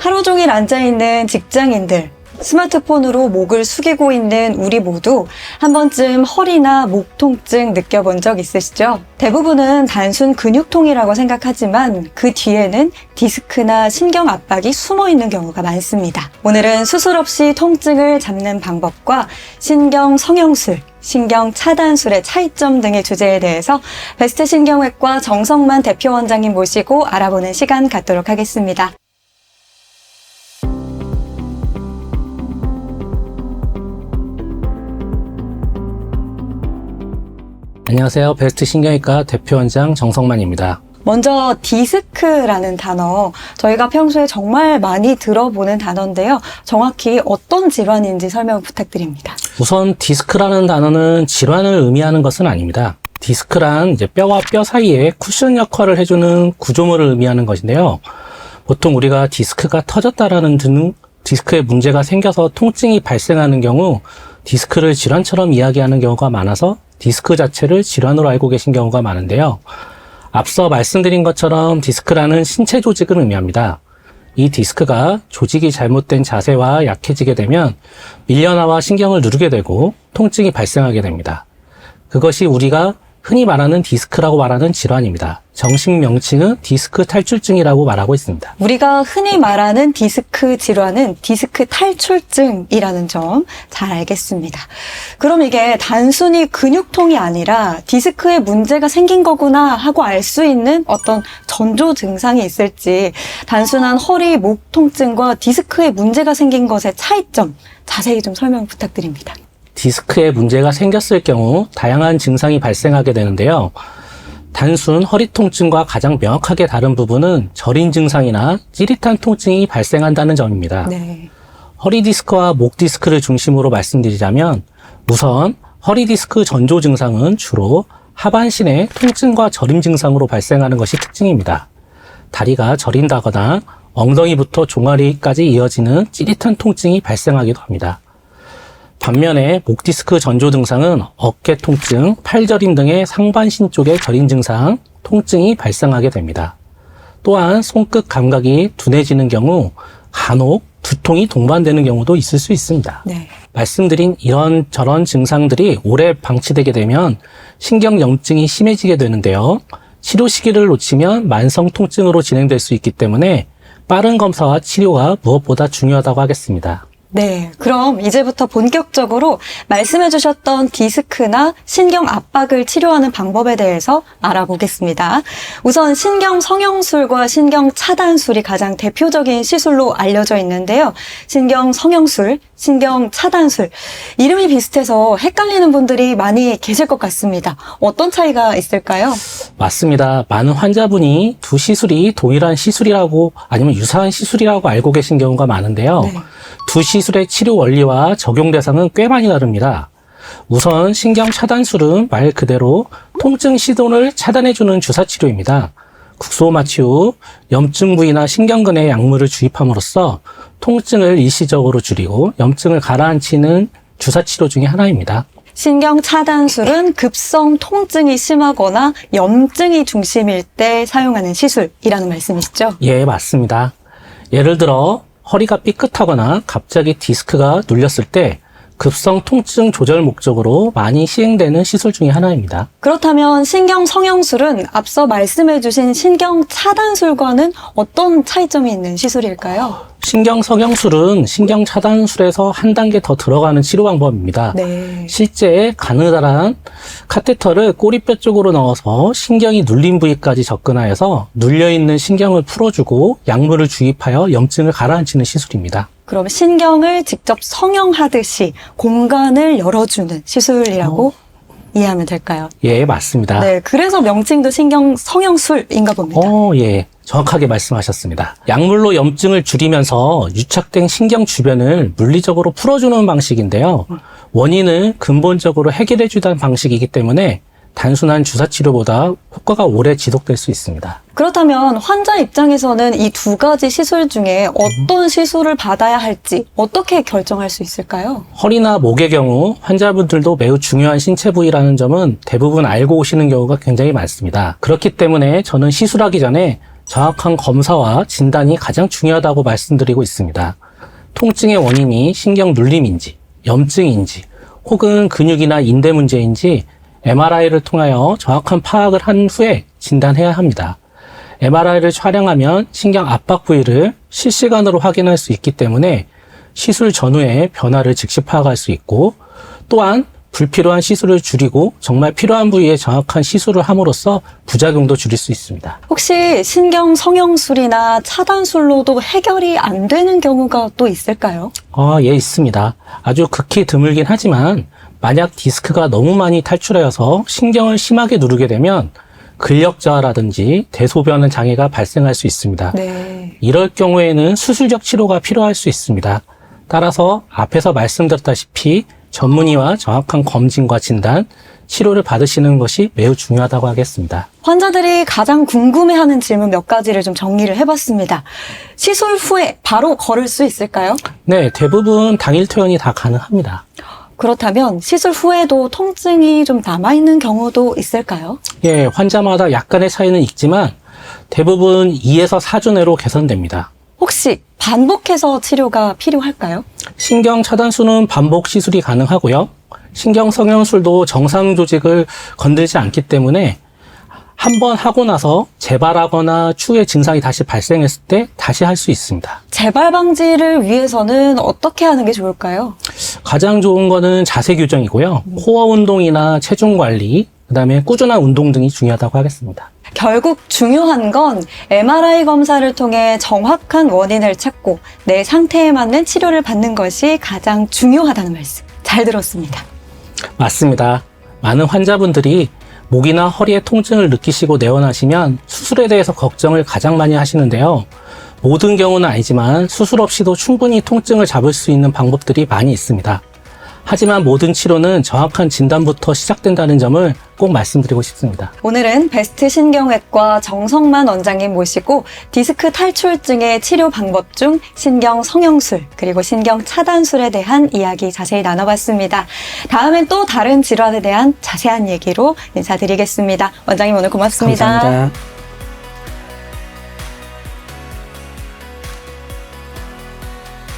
하루 종일 앉아있는 직장인들, 스마트폰으로 목을 숙이고 있는 우리 모두 한 번쯤 허리나 목 통증 느껴본 적 있으시죠? 대부분은 단순 근육통이라고 생각하지만 그 뒤에는 디스크나 신경 압박이 숨어 있는 경우가 많습니다. 오늘은 수술 없이 통증을 잡는 방법과 신경 성형술, 신경 차단술의 차이점 등의 주제에 대해서 베스트 신경외과 정성만 대표 원장님 모시고 알아보는 시간 갖도록 하겠습니다. 안녕하세요. 베스트 신경외과 대표원장 정성만입니다. 먼저 디스크라는 단어, 저희가 평소에 정말 많이 들어보는 단어인데요. 정확히 어떤 질환인지 설명 부탁드립니다. 우선 디스크라는 단어는 질환을 의미하는 것은 아닙니다. 디스크란 뼈와 뼈 사이에 쿠션 역할을 해주는 구조물을 의미하는 것인데요. 보통 우리가 디스크가 터졌다라는 등 디스크에 문제가 생겨서 통증이 발생하는 경우 디스크를 질환처럼 이야기하는 경우가 많아서 디스크 자체를 질환으로 알고 계신 경우가 많은데요. 앞서 말씀드린 것처럼 디스크라는 신체 조직을 의미합니다. 이 디스크가 조직이 잘못된 자세와 약해지게 되면 밀려나와 신경을 누르게 되고 통증이 발생하게 됩니다. 그것이 우리가 흔히 말하는 디스크라고 말하는 질환입니다. 정식 명칭은 디스크 탈출증이라고 말하고 있습니다. 우리가 흔히 말하는 디스크 질환은 디스크 탈출증이라는 점 잘 알겠습니다. 그럼 이게 단순히 근육통이 아니라 디스크에 문제가 생긴 거구나 하고 알 수 있는 어떤 전조 증상이 있을지, 단순한 허리, 목 통증과 디스크에 문제가 생긴 것의 차이점 자세히 좀 설명 부탁드립니다. 디스크에 문제가 생겼을 경우 다양한 증상이 발생하게 되는데요. 단순 허리 통증과 가장 명확하게 다른 부분은 저린 증상이나 찌릿한 통증이 발생한다는 점입니다. 네. 허리 디스크와 목 디스크를 중심으로 말씀드리자면 우선 허리 디스크 전조 증상은 주로 하반신의 통증과 저림 증상으로 발생하는 것이 특징입니다. 다리가 저린다거나 엉덩이부터 종아리까지 이어지는 찌릿한 통증이 발생하기도 합니다. 반면에 목 디스크 전조 증상은 어깨 통증, 팔 저림 등의 상반신 쪽의 저림 증상, 통증이 발생하게 됩니다. 또한 손끝 감각이 둔해지는 경우 간혹 두통이 동반되는 경우도 있을 수 있습니다. 네. 말씀드린 이런저런 증상들이 오래 방치되게 되면 신경염증이 심해지게 되는데요. 치료 시기를 놓치면 만성 통증으로 진행될 수 있기 때문에 빠른 검사와 치료가 무엇보다 중요하다고 하겠습니다. 네, 그럼 이제부터 본격적으로 말씀해 주셨던 디스크나 신경 압박을 치료하는 방법에 대해서 알아보겠습니다. 우선 신경 성형술과 신경 차단술이 가장 대표적인 시술로 알려져 있는데요. 신경 성형술, 신경 차단술, 이름이 비슷해서 헷갈리는 분들이 많이 계실 것 같습니다. 어떤 차이가 있을까요? 맞습니다. 많은 환자분이 두 시술이 동일한 시술이라고 아니면 유사한 시술이라고 알고 계신 경우가 많은데요. 네. 두 시술의 치료 원리와 적용 대상은 꽤 많이 다릅니다. 우선 신경 차단술은 말 그대로 통증 시돈을 차단해주는 주사 치료입니다. 국소 마취 후 염증 부위나 신경근에 약물을 주입함으로써 통증을 일시적으로 줄이고 염증을 가라앉히는 주사 치료 중에 하나입니다. 신경 차단술은 급성 통증이 심하거나 염증이 중심일 때 사용하는 시술이라는 말씀이시죠? 예, 맞습니다. 예를 들어 허리가 삐끗하거나 갑자기 디스크가 눌렸을 때 급성 통증 조절 목적으로 많이 시행되는 시술 중에 하나입니다. 그렇다면 신경 성형술은 앞서 말씀해 주신 신경 차단술과는 어떤 차이점이 있는 시술일까요? 신경 성형술은 신경 차단술에서 한 단계 더 들어가는 치료 방법입니다. 네. 실제 가느다란 카테터를 꼬리뼈 쪽으로 넣어서 신경이 눌린 부위까지 접근하여서 눌려있는 신경을 풀어주고 약물을 주입하여 염증을 가라앉히는 시술입니다. 그럼 신경을 직접 성형하듯이 공간을 열어주는 시술이라고 이해하면 될까요? 예, 맞습니다. 네, 그래서 명칭도 신경 성형술인가 봅니다. 예. 정확하게 말씀하셨습니다. 약물로 염증을 줄이면서 유착된 신경 주변을 물리적으로 풀어주는 방식인데요. 원인을 근본적으로 해결해주는 방식이기 때문에 단순한 주사 치료보다 효과가 오래 지속될 수 있습니다. 그렇다면 환자 입장에서는 이 두 가지 시술 중에 어떤 시술을 받아야 할지 어떻게 결정할 수 있을까요? 허리나 목의 경우 환자분들도 매우 중요한 신체 부위라는 점은 대부분 알고 오시는 경우가 굉장히 많습니다. 그렇기 때문에 저는 시술하기 전에 정확한 검사와 진단이 가장 중요하다고 말씀드리고 있습니다. 통증의 원인이 신경 눌림인지, 염증인지, 혹은 근육이나 인대 문제인지 MRI를 통하여 정확한 파악을 한 후에 진단해야 합니다. MRI를 촬영하면 신경 압박 부위를 실시간으로 확인할 수 있기 때문에 시술 전후에 변화를 즉시 파악할 수 있고, 또한 불필요한 시술을 줄이고 정말 필요한 부위에 정확한 시술을 함으로써 부작용도 줄일 수 있습니다. 혹시 신경 성형술이나 차단술로도 해결이 안 되는 경우가 또 있을까요? 예, 있습니다. 아주 극히 드물긴 하지만 만약 디스크가 너무 많이 탈출하여서 신경을 심하게 누르게 되면 근력 저하라든지 대소변 장애가 발생할 수 있습니다. 네. 이럴 경우에는 수술적 치료가 필요할 수 있습니다. 따라서 앞에서 말씀드렸다시피 전문의와 정확한 검진과 진단, 치료를 받으시는 것이 매우 중요하다고 하겠습니다. 환자들이 가장 궁금해하는 질문 몇 가지를 좀 정리를 해봤습니다. 시술 후에 바로 걸을 수 있을까요? 네, 대부분 당일 퇴원이 다 가능합니다. 그렇다면 시술 후에도 통증이 좀 남아있는 경우도 있을까요? 예, 환자마다 약간의 차이는 있지만 대부분 2에서 4주 내로 개선됩니다. 혹시 반복해서 치료가 필요할까요? 신경 차단술은 반복 시술이 가능하고요. 신경 성형술도 정상 조직을 건들지 않기 때문에 한 번 하고 나서 재발하거나 추후에 증상이 다시 발생했을 때 다시 할 수 있습니다. 재발 방지를 위해서는 어떻게 하는 게 좋을까요? 가장 좋은 거는 자세 교정이고요. 코어 운동이나 체중 관리, 그다음에 꾸준한 운동 등이 중요하다고 하겠습니다. 결국 중요한 건 MRI 검사를 통해 정확한 원인을 찾고 내 상태에 맞는 치료를 받는 것이 가장 중요하다는 말씀. 잘 들었습니다. 맞습니다. 많은 환자분들이 목이나 허리에 통증을 느끼시고 내원하시면 수술에 대해서 걱정을 가장 많이 하시는데요. 모든 경우는 아니지만 수술 없이도 충분히 통증을 잡을 수 있는 방법들이 많이 있습니다. 하지만 모든 치료는 정확한 진단부터 시작된다는 점을 꼭 말씀드리고 싶습니다. 오늘은 베스트 신경외과 정성만 원장님 모시고 디스크 탈출증의 치료 방법 중 신경 성형술 그리고 신경 차단술에 대한 이야기 자세히 나눠봤습니다. 다음엔 또 다른 질환에 대한 자세한 얘기로 인사드리겠습니다. 원장님 오늘 고맙습니다. 감사합니다.